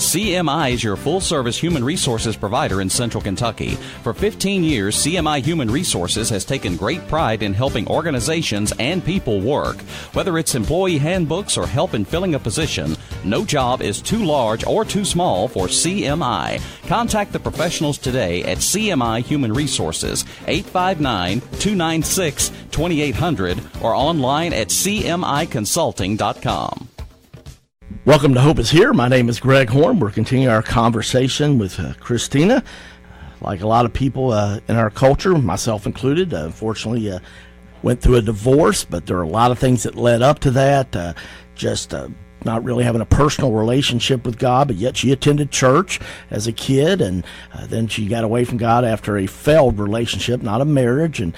CMI is your full-service human resources provider in Central Kentucky. For 15 years, CMI Human Resources has taken great pride in helping organizations and people work. Whether it's employee handbooks or help in filling a position, no job is too large or too small for CMI. Contact the professionals today at CMI Human Resources, 859-296-2800, or online at cmiconsulting.com. Welcome to Hope is Here. My name is Greg Horn. We're continuing our conversation with Christina. Like a lot of people in our culture, myself included, unfortunately went through a divorce, but there are a lot of things that led up to that. Not really having a personal relationship with God, but yet she attended church as a kid, and then she got away from God after a failed relationship, not a marriage, and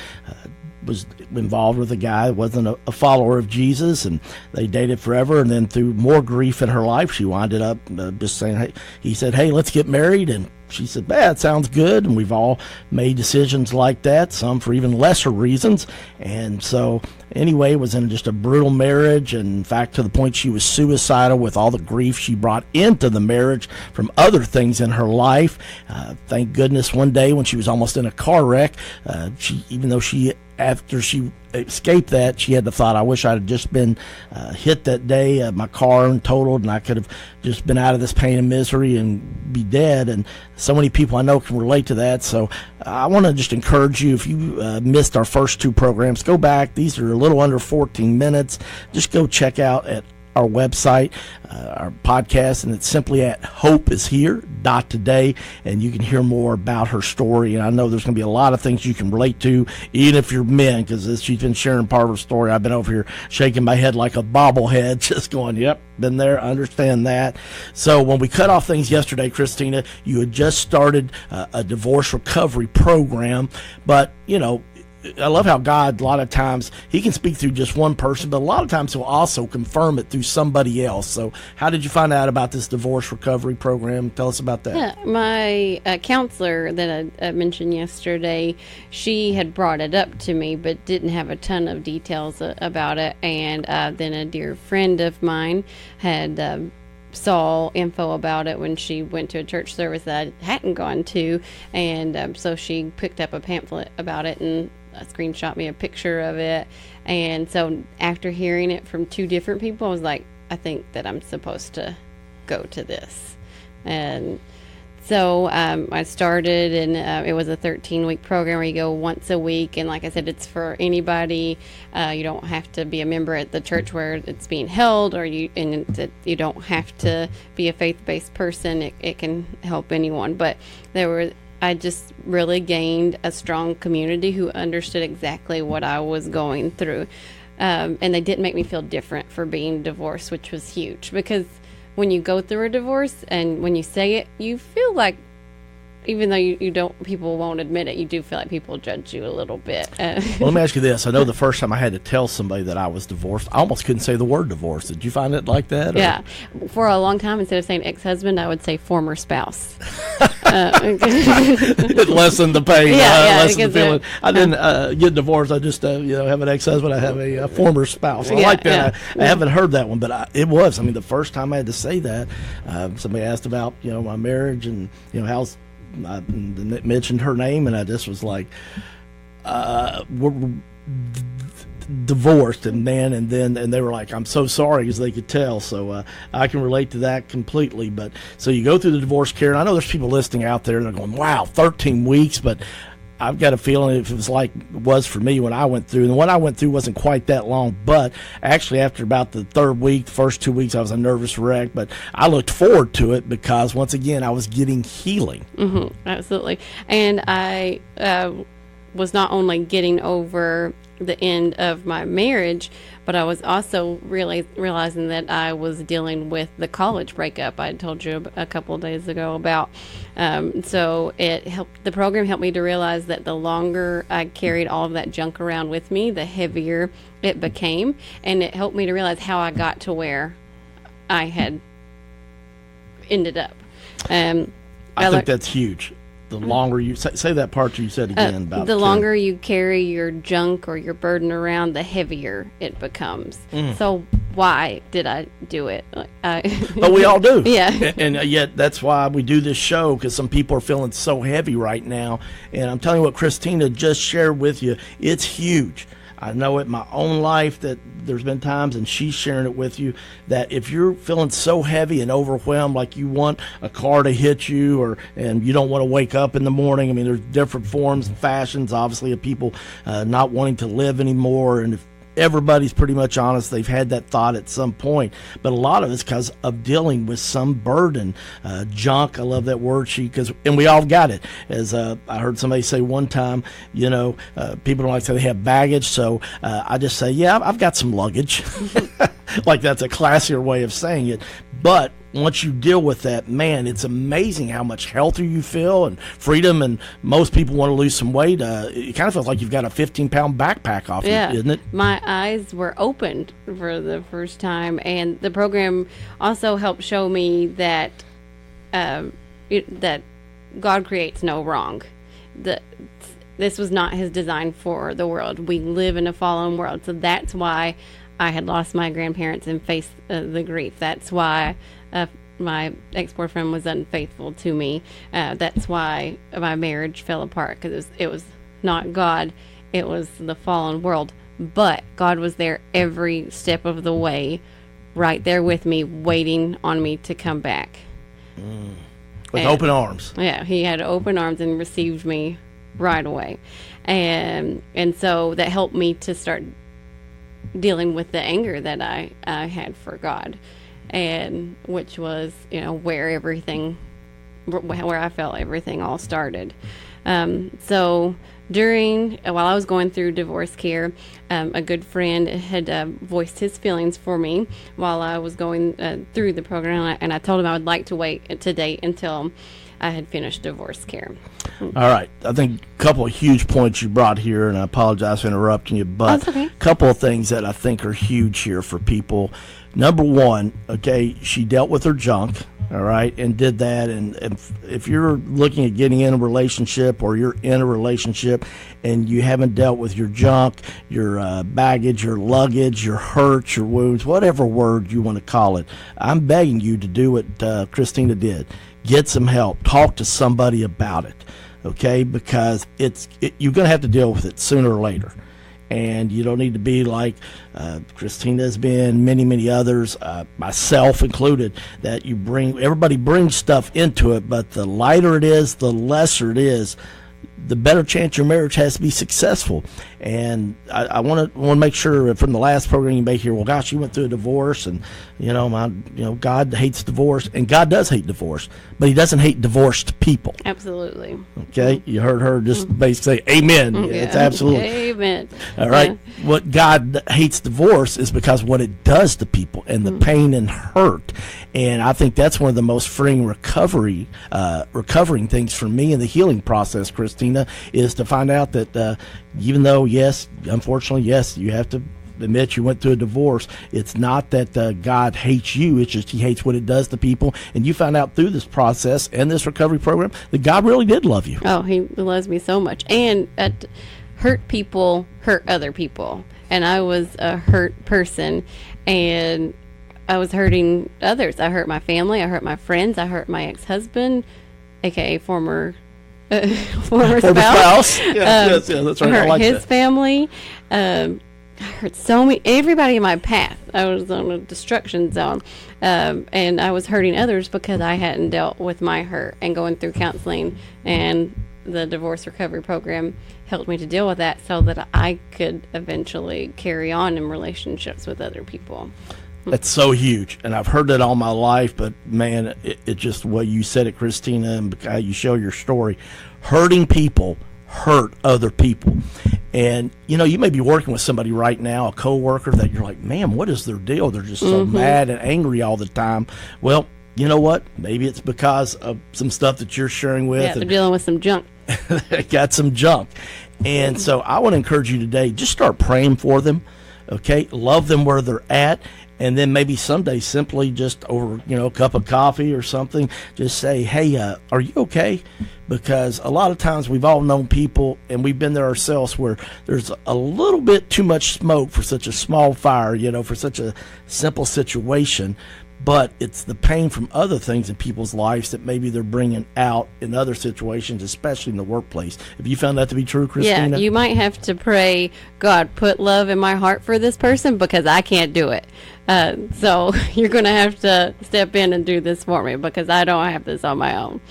was involved with a guy that wasn't a follower of Jesus, and they dated forever, and then through more grief in her life, she winded up just saying, hey, he said, hey, let's get married, and she said, that sounds good, and we've all made decisions like that, some for even lesser reasons, and so anyway, was in just a brutal marriage, and in fact, to the point she was suicidal with all the grief she brought into the marriage from other things in her life. Thank goodness one day when she was almost in a car wreck, after she escaped that, she had the thought, I wish I had just been hit that day, my car and totaled, and I could have just been out of this pain and misery and be dead. And so many people I know can relate to that. So I want to just encourage you, if you missed our first two programs, go back. These are a little under 14 minutes. Just go check out at our website, our podcast, and it's simply at hopeishere.today, and you can hear more about her story. And I know there's going to be a lot of things you can relate to, even if you're men, because as she's been sharing part of her story, I've been over here shaking my head like a bobblehead, just going, yep, been there, understand that. So when we cut off things yesterday, Christina, you had just started a divorce recovery program, but, you know, I love how God, a lot of times, he can speak through just one person, but a lot of times he'll also confirm it through somebody else. So how did you find out about this divorce recovery program? Tell us about that. Yeah, my counselor that I mentioned yesterday, she had brought it up to me, but didn't have a ton of details about it. And then a dear friend of mine had saw info about it when she went to a church service that I hadn't gone to, and so she picked up a pamphlet about it and screenshot me a picture of it. And so after hearing it from two different people, I was like, I think that I'm supposed to go to this. And so I started, and it was a 13-week program where you go once a week. And like I said, it's for anybody. You don't have to be a member at the church where it's being held, or you don't have to be a faith-based person. It can help anyone. But I just really gained a strong community who understood exactly what I was going through. And they didn't make me feel different for being divorced, which was huge, because when you go through a divorce and when you say it, you feel like, even though you don't, people won't admit it, you do feel like people judge you a little bit. Well, let me ask you this. I know the first time I had to tell somebody that I was divorced, I almost couldn't say the word divorce. Did you find it like that? Or? Yeah. For a long time, instead of saying ex-husband, I would say former spouse. It lessened the pain. Lessened the feeling. I didn't get divorced. I just have an ex-husband. I have a former spouse. I like that. I haven't heard that one, but it was. I mean, the first time I had to say that, somebody asked about my marriage and how's. I mentioned her name, and I just was like, we're divorced, and then they were like, I'm so sorry, because they could tell. So I can relate to that completely. But so you go through the divorce care, and I know there's people listening out there, and they're going, wow, 13 weeks, but I've got a feeling if it was like it was for me when I went through, and what I went through wasn't quite that long, but actually after about the third week, the first 2 weeks, I was a nervous wreck, but I looked forward to it because, once again, I was getting healing. Mm-hmm, absolutely. And I was not only getting over the end of my marriage, but I was also realizing that I was dealing with the college breakup I told you a couple of days ago about. So the program helped me to realize that the longer I carried all of that junk around with me, the heavier it became. And it helped me to realize how I got to where I had ended up. I think that's huge. The longer you say that part you said again about the longer you carry your junk or your burden around, the heavier it becomes. So why did I do it? But we all do. Yeah. And yet that's why we do this show, because some people are feeling so heavy right now. And I'm telling you what Christina just shared with you, it's huge. I know in my own life that there's been times, and she's sharing it with you, that if you're feeling so heavy and overwhelmed, like you want a car to hit you, and you don't want to wake up in the morning. I mean, there's different forms and fashions, obviously, of people not wanting to live anymore. And if everybody's pretty much honest, they've had that thought at some point, but a lot of it's because of dealing with some burden, junk. I love that word, and we all got it. As I heard somebody say one time, people don't like to say they have baggage, so I just say, yeah, I've got some luggage. Like that's a classier way of saying it. But once you deal with that, man, it's amazing how much healthier you feel and freedom. And most people want to lose some weight. It kind of feels like you've got a 15-pound backpack off you, isn't it? My eyes were opened for the first time, and the program also helped show me that that God creates no wrong. This was not His design for the world. We live in a fallen world, so that's why I had lost my grandparents and faced the grief. That's why my ex-boyfriend was unfaithful to me. That's why my marriage fell apart, because it was not God. It was the fallen world. But God was there every step of the way, right there with me, waiting on me to come back. With open arms. Yeah, He had open arms and received me right away. And so that helped me to start dealing with the anger that I had for God, and which was, where I felt everything all started. So while I was going through divorce care, a good friend had voiced his feelings for me while I was going through the program, and I told him I would like to wait to date until I had finished divorce care. All right. I think a couple of huge points you brought here, and I apologize for interrupting you, but okay. A couple of things that I think are huge here for people. Number one, okay, she dealt with her junk, all right, and did that. And if you're looking at getting in a relationship, or you're in a relationship and you haven't dealt with your junk, your baggage, your luggage, your hurts, your wounds, whatever word you want to call it, I'm begging you to do what Christina did. Get some help. Talk to somebody about it, okay? Because you're going to have to deal with it sooner or later. And you don't need to be like Christina has been, many, many others, myself included, that everybody brings stuff into it, but the lighter it is, the lesser it is, the better chance your marriage has to be successful. And I want to make sure from the last program you may hear, well, gosh, you went through a divorce, and God hates divorce, and God does hate divorce, but He doesn't hate divorced people. Absolutely. Okay, you heard her just basically say, "Amen." Yeah, it's absolutely amen. All right. Yeah. What God hates divorce is because what it does to people and the pain and hurt, and I think that's one of the most freeing recovering things for me in the healing process, Christina, is to find out that even though, yes, unfortunately, yes, you have to admit you went through a divorce, it's not that God hates you, it's just He hates what it does to people. And you found out through this process and this recovery program that God really did love you. Oh, He loves me so much. And hurt people hurt other people. And I was a hurt person, and I was hurting others. I hurt my family, I hurt my friends, I hurt my ex-husband, aka former spouse. Yes, that's right. I hurt like his that. family. I hurt everybody in my path. I was on a destruction zone, and I was hurting others because I hadn't dealt with my hurt. And going through counseling and the divorce recovery program helped me to deal with that, so that I could eventually carry on in relationships with other people. That's so huge, and I've heard that all my life, but man, it just the way you said it, Christina, and how you show your story. Hurting people hurt other people. And you may be working with somebody right now, a coworker, that you're like, man, what is their deal? They're just so mad and angry all the time. Well, you know what? Maybe it's because of some stuff that you're sharing with. Yeah, they're dealing with some junk. Got some junk. And so I want to encourage you today, just start praying for them, okay? Love them where they're at. and then maybe someday simply just over a cup of coffee or something, just say, hey, are you okay? Because a lot of times we've all known people, and we've been there ourselves, where there's a little bit too much smoke for such a small fire, for such a simple situation. But it's the pain from other things in people's lives that maybe they're bringing out in other situations, especially in the workplace. Have you found that to be true, Christina? Yeah, you might have to pray, God, put love in my heart for this person, because I can't do it. So you're going to have to step in and do this for me, because I don't have this on my own.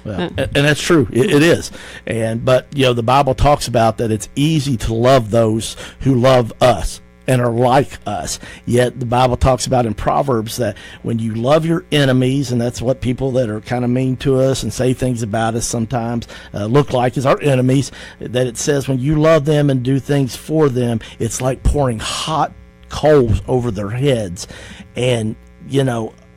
Well, and that's true. It is. But the Bible talks about that it's easy to love those who love us and are like us. Yet the Bible talks about in Proverbs that when you love your enemies, and that's what people that are kind of mean to us and say things about us sometimes look like as our enemies, that it says when you love them and do things for them, it's like pouring hot coals over their heads. And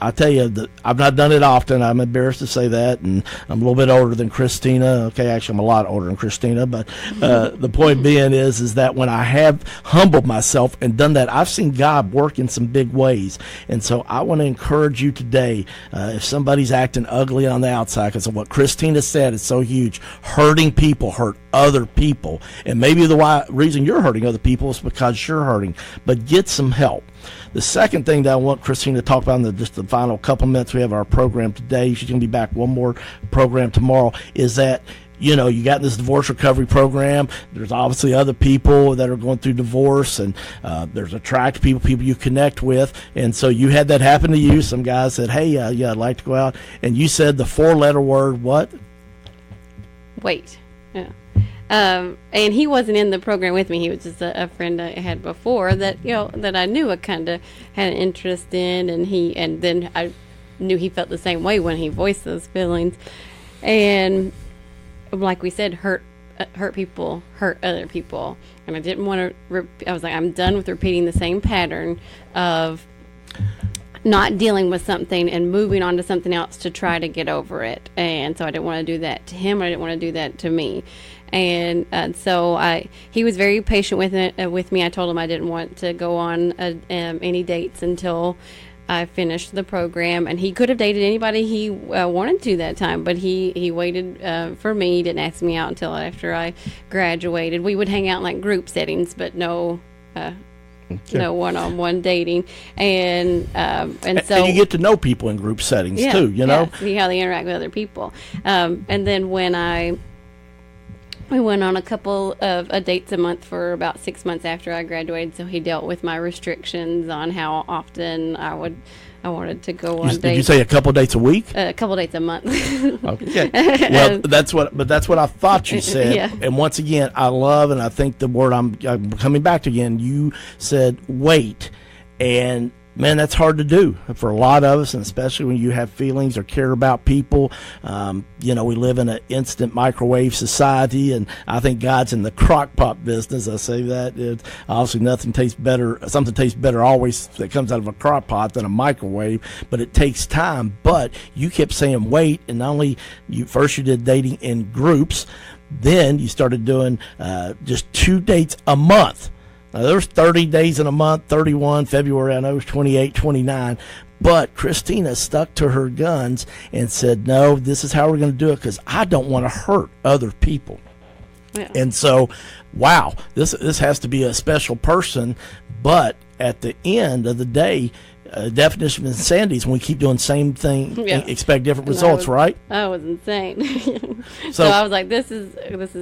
I tell you, I've not done it often. I'm embarrassed to say that, and I'm a little bit older than Christina. Okay, actually, I'm a lot older than Christina, but the point being is that when I have humbled myself and done that, I've seen God work in some big ways. And so I want to encourage you today, if somebody's acting ugly on the outside, because of what Christina said is so huge, hurting people hurt other people. And maybe the reason you're hurting other people is because you're hurting, but get some help. The second thing that I want Christina to talk about in just the final couple minutes we have our program today, she's going to be back one more program tomorrow, is that you got this divorce recovery program. There's obviously other people that are going through divorce, and there's attractive people you connect with. And so you had that happen to you. Some guys said, hey, I'd like to go out. And you said the 4-letter word, what? Wait. Yeah. And he wasn't in the program with me. He was just a friend I had before that that I knew I kind of had an interest in, and then I knew he felt the same way when he voiced those feelings. And like we said, hurt people hurt other people, and I didn't want to. I was like, I'm done with repeating the same pattern of not dealing with something and moving on to something else to try to get over it. And so I didn't want to do that to him. I didn't want to do that to me. And so he was very patient with me. I told him I didn't want to go on any dates until I finished the program. And he could have dated anybody he wanted to that time, but he waited for me. He didn't ask me out until after I graduated. We would hang out in like group settings, but no one-on-one dating, and so and you get to know people in group settings too. See how they interact with other people. And then when we went on a couple of dates a month for about 6 months after I graduated. So he dealt with my restrictions on how often I wanted to go on dates. Did you say a couple dates a week? A couple dates a month. Okay. Well, that's what I thought you said. Yeah. And once again, I love, and I think the word I'm coming back to again, you said wait. And man, that's hard to do for a lot of us, and especially when you have feelings or care about people. We live in an instant microwave society, and I think God's in the crock pot business. I say that. Obviously, something tastes better always that comes out of a crock pot than a microwave, but it takes time. But you kept saying wait, and not only you did dating in groups, then you started doing just 2 dates a month. Now, there's 30 days in a month, 31, February, I know it's 28, 29. But Christina stuck to her guns and said, no, this is how we're going to do it because I don't want to hurt other people. Yeah. And so, wow, this has to be a special person. But at the end of the day, definition of insanity is when we keep doing the same thing and expect different results, right? I was insane. So I was like, this is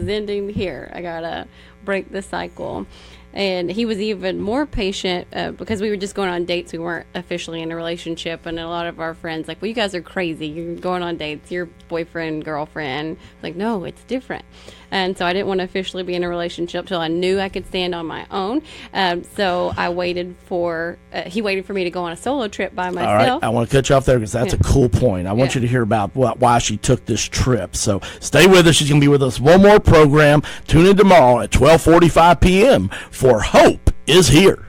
ending here. I got to break the cycle. And he was even more patient because we were just going on dates. We weren't officially in a relationship. And a lot of our friends like, well, you guys are crazy. You're going on dates. You're boyfriend, girlfriend. Like, no, it's different. And so I didn't want to officially be in a relationship till I knew I could stand on my own. So I waited he waited for me to go on a solo trip by myself. All right, I want to cut you off there because that's a cool point. I want you to hear about why she took this trip. So stay with us. She's going to be with us one more program. Tune in tomorrow at 12:45 p.m. for Hope is Here.